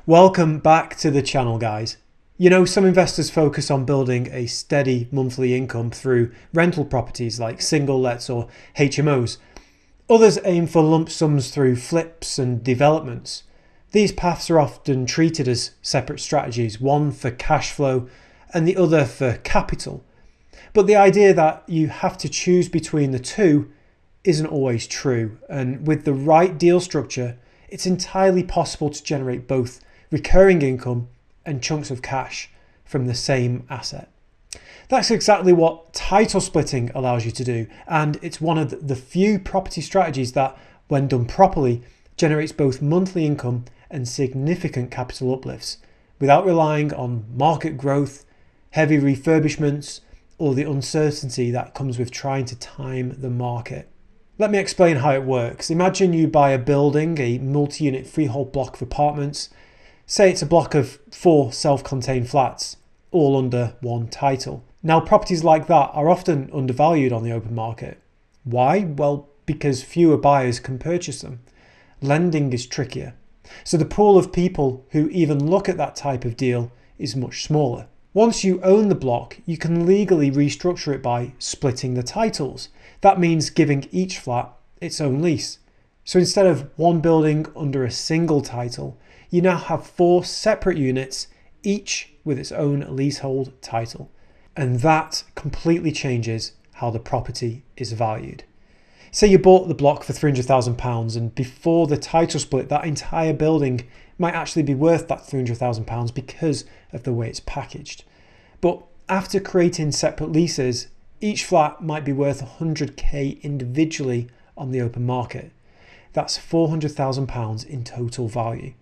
Welcome back to the channel, guys. You know, some investors focus on building a steady monthly income through rental properties like single lets or HMOs. Others aim for lump sums through flips and developments. These paths are often treated as separate strategies, one for cash flow and the other for capital. But the idea that you have to choose between the two isn't always true, and with the right deal structure, it's entirely possible to generate both recurring income and chunks of cash from the same asset. That's exactly what title splitting allows you to do, and it's one of the few property strategies that, when done properly, generates both monthly income and significant capital uplifts without relying on market growth, heavy refurbishments, or the uncertainty that comes with trying to time the market. Let me explain how it works. Imagine you buy a building, a multi-unit freehold block of apartments. Say it's a block of 4 self-contained flats, all under one title. Now, properties like that are often undervalued on the open market. Why? Well, because fewer buyers can purchase them. Lending is trickier. So the pool of people who even look at that type of deal is much smaller. Once you own the block, you can legally restructure it by splitting the titles. That means giving each flat its own lease. So instead of one building under a single title, you now have 4 separate units, each with its own leasehold title. And that completely changes how the property is valued. Say you bought the block for £300,000 and before the title split, that entire building might actually be worth that £300,000 because of the way it's packaged. But after creating separate leases, each flat might be worth £100,000 individually on the open market. That's £400,000 in total value.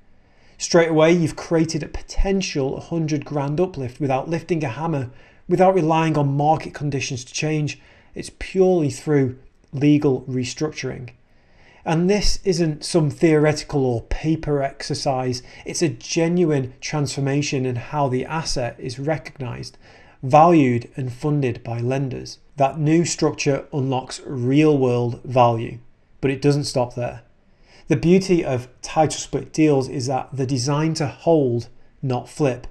Straight away, you've created a potential £100,000 uplift without lifting a hammer, without relying on market conditions to change. It's purely through legal restructuring. And this isn't some theoretical or paper exercise. It's a genuine transformation in how the asset is recognised, valued and funded by lenders. That new structure unlocks real-world value, but it doesn't stop there. The beauty of title split deals is that they're designed to hold, not flip.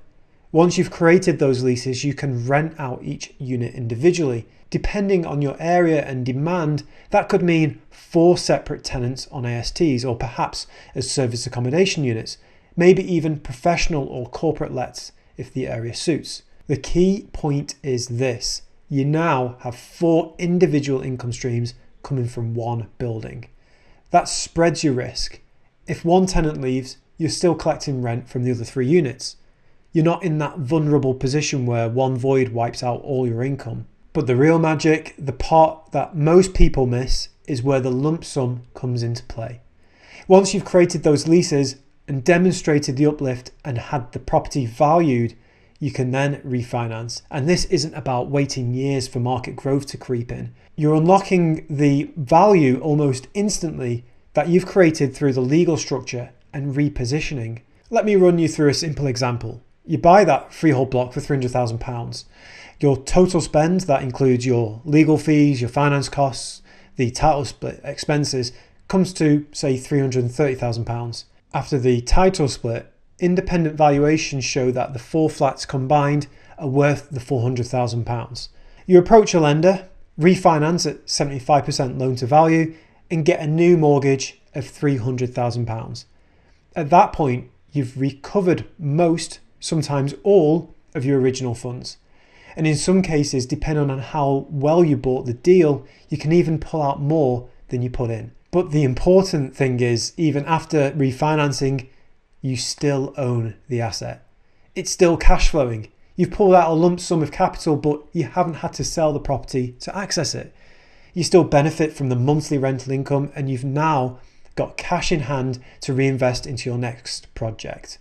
Once you've created those leases, you can rent out each unit individually. Depending on your area and demand, that could mean 4 separate tenants on ASTs, or perhaps as service accommodation units, maybe even professional or corporate lets if the area suits. The key point is this: you now have 4 individual income streams coming from one building. That spreads your risk. If one tenant leaves, you're still collecting rent from the other 3 units. You're not in that vulnerable position where one void wipes out all your income. But the real magic, the part that most people miss, is where the lump sum comes into play. Once you've created those leases and demonstrated the uplift and had the property valued, you can then refinance. And this isn't about waiting years for market growth to creep in. You're unlocking the value almost instantly that you've created through the legal structure and repositioning. Let me run you through a simple example. You buy that freehold block for £300,000. Your total spend, that includes your legal fees, your finance costs, the title split expenses, comes to, say, £330,000. After the title split, independent valuations show that the 4 flats combined are worth the £400,000. You approach a lender, refinance at 75% loan to value, and get a new mortgage of £300,000. At that point, you've recovered most, sometimes all, of your original funds. And in some cases, depending on how well you bought the deal, you can even pull out more than you put in. But the important thing is, even after refinancing, you still own the asset. It's still cash flowing. You've pulled out a lump sum of capital, but you haven't had to sell the property to access it. You still benefit from the monthly rental income, and you've now got cash in hand to reinvest into your next project.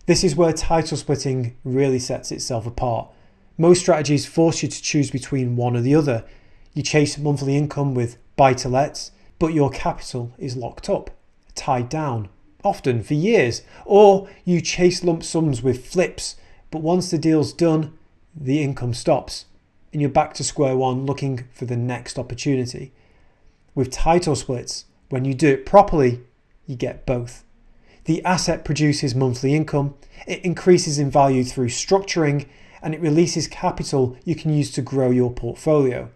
This is where title splitting really sets itself apart. Most strategies force you to choose between one or the other. You chase monthly income with buy-to-lets, but your capital is locked up, tied down, often for years. Or you chase lump sums with flips, but once the deal's done, the income stops, and you're back to square one looking for the next opportunity. With title splits, when you do it properly, you get both. The asset produces monthly income, it increases in value through structuring, and it releases capital you can use to grow your portfolio.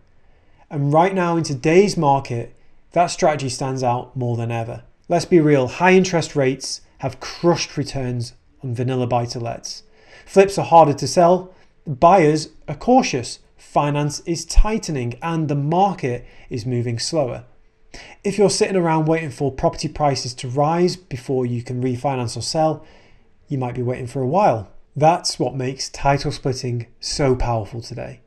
And right now in today's market, that strategy stands out more than ever. Let's be real, high interest rates have crushed returns on vanilla buy-to-lets. Flips are harder to sell, buyers are cautious, finance is tightening, and the market is moving slower. If you're sitting around waiting for property prices to rise before you can refinance or sell, you might be waiting for a while. That's what makes title splitting so powerful today.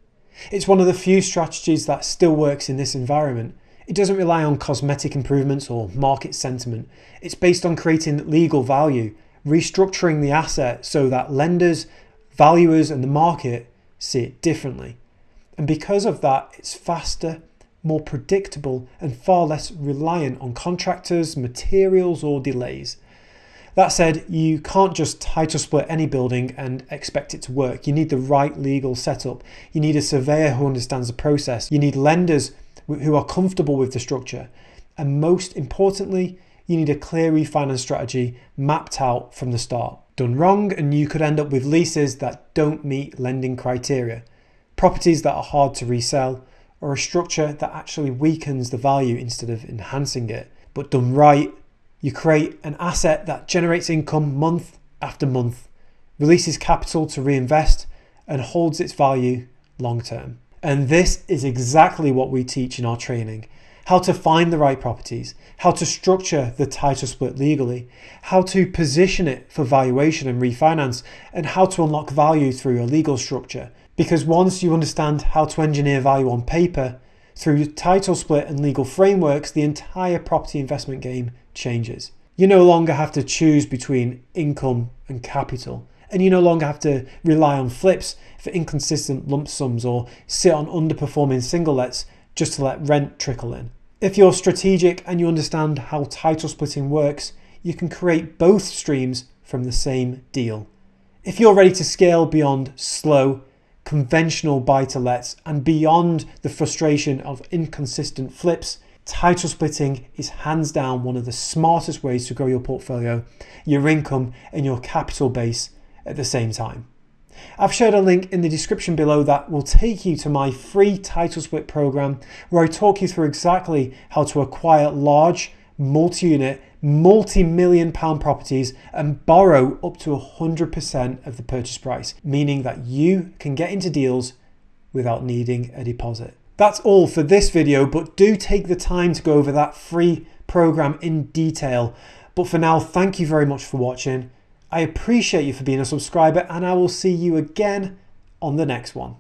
It's one of the few strategies that still works in this environment. It doesn't rely on cosmetic improvements or market sentiment. It's based on creating legal value, restructuring the asset so that lenders, valuers, and the market see it differently. And because of that, it's faster, more predictable, and far less reliant on contractors, materials, or delays. That said, you can't just title split any building and expect it to work. You need the right legal setup. You need a surveyor who understands the process. You need lenders who are comfortable with the structure. And most importantly, you need a clear refinance strategy mapped out from the start. Done wrong, and you could end up with leases that don't meet lending criteria, properties that are hard to resell, or a structure that actually weakens the value instead of enhancing it. But done right, you create an asset that generates income month after month, releases capital to reinvest, and holds its value long term. And this is exactly what we teach in our training. How to find the right properties, how to structure the title split legally, how to position it for valuation and refinance, and how to unlock value through a legal structure. Because once you understand how to engineer value on paper, through title split and legal frameworks, the entire property investment game changes. You no longer have to choose between income and capital, and you no longer have to rely on flips for inconsistent lump sums or sit on underperforming single lets just to let rent trickle in. If you're strategic and you understand how title splitting works, you can create both streams from the same deal. If you're ready to scale beyond slow, conventional buy-to-lets and beyond the frustration of inconsistent flips, title splitting is hands down one of the smartest ways to grow your portfolio, your income, and your capital base at the same time. I've shared a link in the description below that will take you to my free title split program, where I talk you through exactly how to acquire large, multi-unit, multi-million pound properties and borrow up to 100% of the purchase price, meaning that you can get into deals without needing a deposit. That's all for this video, but do take the time to go over that free program in detail. But for now, thank you very much for watching. I appreciate you for being a subscriber, and I will see you again on the next one.